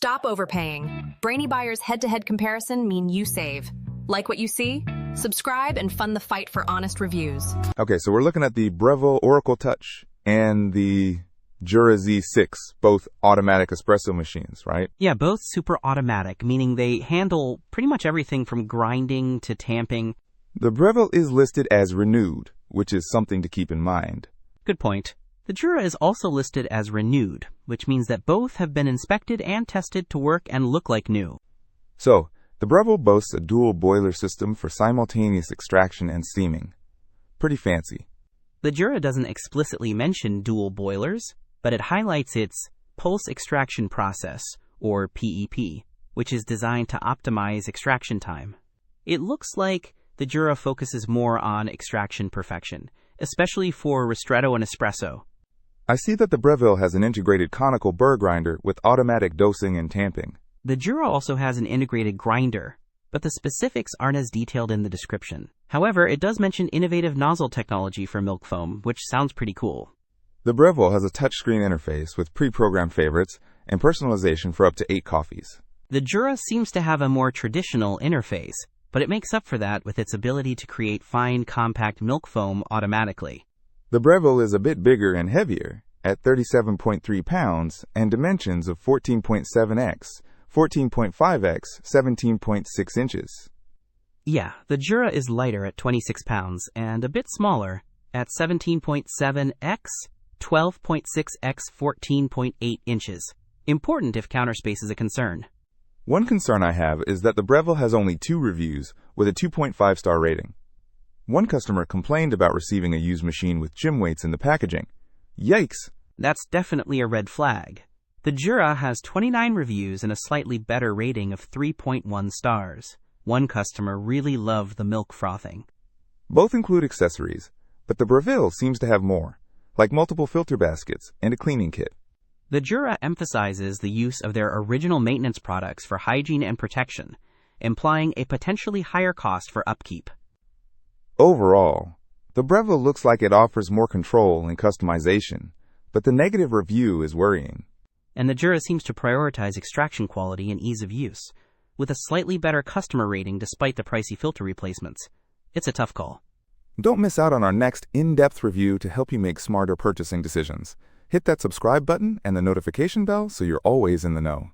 Stop overpaying. Brainy Buyer's head-to-head comparison mean you save. Like what you see? Subscribe and fund the fight for honest reviews. Okay, so we're looking at the Breville Oracle Touch and the Jura Z6, both automatic espresso machines, right? Yeah, both super automatic, meaning they handle pretty much everything from grinding to tamping. The Breville is listed as renewed, which is something to keep in mind. Good point. The Jura is also listed as renewed, which means that both have been inspected and tested to work and look like new. So, the Breville boasts a dual boiler system for simultaneous extraction and steaming. Pretty fancy. The Jura doesn't explicitly mention dual boilers, but it highlights its pulse extraction process, or PEP, which is designed to optimize extraction time. It looks like the Jura focuses more on extraction perfection, especially for ristretto and espresso. I see that the Breville has an integrated conical burr grinder with automatic dosing and tamping. The Jura also has an integrated grinder, but the specifics aren't as detailed in the description. However, it does mention innovative nozzle technology for milk foam, which sounds pretty cool. The Breville has a touchscreen interface with pre-programmed favorites and personalization for up to 8 coffees. The Jura seems to have a more traditional interface, but it makes up for that with its ability to create fine, compact milk foam automatically. The Breville is a bit bigger and heavier, at 37.3 pounds and dimensions of 14.7x, 14.5x, 17.6 inches. Yeah, the Jura is lighter at 26 pounds and a bit smaller at 17.7x, 12.6x, 14.8 inches. Important if counter space is a concern. One concern I have is that the Breville has only 2 reviews with a 2.5-star rating. One customer complained about receiving a used machine with gym weights in the packaging. Yikes! That's definitely a red flag. The Jura has 29 reviews and a slightly better rating of 3.1 stars. One customer really loved the milk frothing. Both include accessories, but the Breville seems to have more, like multiple filter baskets and a cleaning kit. The Jura emphasizes the use of their original maintenance products for hygiene and protection, implying a potentially higher cost for upkeep. Overall, the Breville looks like it offers more control and customization, but the negative review is worrying. And the Jura seems to prioritize extraction quality and ease of use, with a slightly better customer rating despite the pricey filter replacements. It's a tough call. Don't miss out on our next in-depth review to help you make smarter purchasing decisions. Hit that subscribe button and the notification bell so you're always in the know.